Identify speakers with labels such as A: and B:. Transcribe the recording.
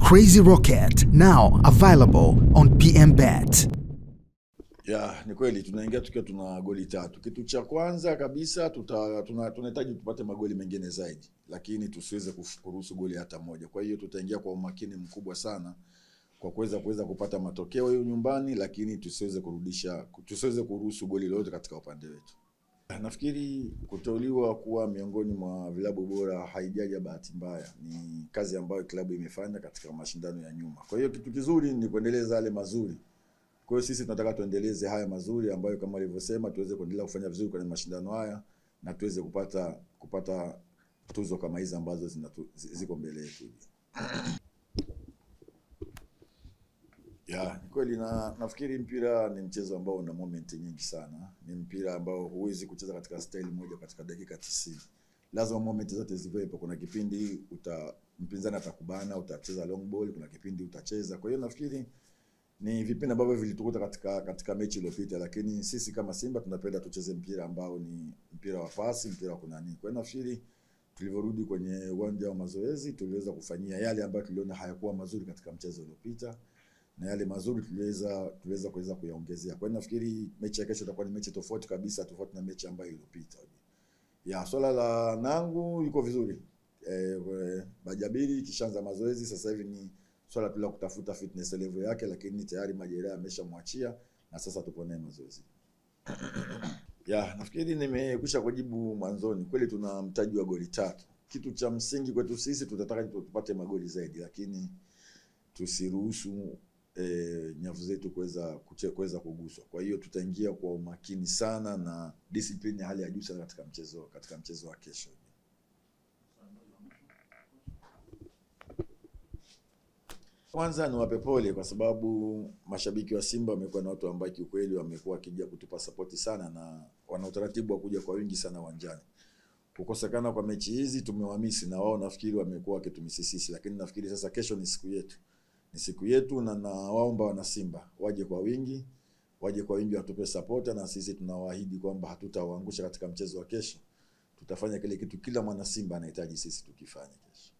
A: Crazy Rocket, now available on PMBet.
B: Ni kweli tunaingia tukiwa tuna goli 3. Kitu cha kwanza kabisa tunahitaji tupate magoli mengine zaidi, lakini tusiweze kuruhusu goli hata moja. Kwa hiyo tutaingia kwa umakini mkubwa sana kwa kuweza kupata matokeo hiyo nyumbani, lakini tusiweze kuruhusu goli lolote katika upande wetu. Nafikiri kuteuliwa kuwa miongoni mwa vilabu bora haijaja bahati mbaya, ni kazi ambayo klabu imefanya katika mashindano ya nyuma. Kwa hiyo kitu kizuri ni kuendeleza yale mazuri. Kwa hiyo sisi tunataka tuendeleze haya mazuri ambayo kama alivyosema tuweze kuendelea kufanya vizuri kwenye mashindano haya na tuweze kupata tuzo kama hizi ambazo ziko mbele yetu. Ni kweli nafikiri mpira ni mchezo ambao una moment nyingi sana. Ni mpira ambao huwezi kucheza katika style moja katika dakika 90. Lazima moment zote ziwepo. Kuna kipindi mpinzani atakubana, utacheza long ball, kuna kipindi utacheza. Kwa hiyo nafikiri ni vipindi ambavyo vilitukuta katika mechi iliyopita, lakini sisi kama Simba tunapenda tucheze mpira ambao ni mpira wa pasi, mpira wa kunani. Kwa hiyo nafikiri tulivyorudi kwenye uwanja wa mazoezi tuliweza kufanyia yale ambayo tuliona hayakuwa mazuri katika mchezo uliopita, na yale mazuri tuliweza kuyaongezea. Kwa hiyo nafikiri mechi ya kesho itakuwa ni mechi tofauti kabisa, tofauti na mechi ambayo iliyopita. Swala la Nangu yuko vizuri. Bajabiri kishaanza mazoezi, sasa hivi ni swala tu la kutafuta fitness level yake, lakini tayari majeraha ameshamwachia na sasa tupo naye mazoezi. Nafikiri nimekwisha kujibu mwanzoni. Kweli tuna mtaji wa goli 3. Kitu cha msingi kwetu sisi tutataka tupate magoli zaidi, lakini tusiruhusu nyavu zetu kuweza kuguswa. Kwa hiyo tutaingia kwa umakini sana na discipline ya hali ya juu sana katika mchezo wa kesho. Kwanza ni wape pole kwa sababu mashabiki wa Simba wamekuwa na watu ambao kiukweli wamekuwa wakija kutupa support sana na wana utaratibu wa kuja kwa wingi sana uwanjani. Kukosekana kwa mechi hizi tumewamisi na wao nafikiri wamekuwa wakitumisi sisi, lakini nafikiri sasa kesho ni siku yetu. Ni siku yetu na nawaomba wana Simba waje kwa wingi, watupe support, na sisi tunawaahidi kwamba hatutawaangusha katika mchezo wa kesho. Tutafanya kile kitu kila mwana Simba anahitaji sisi tukifanye kesho.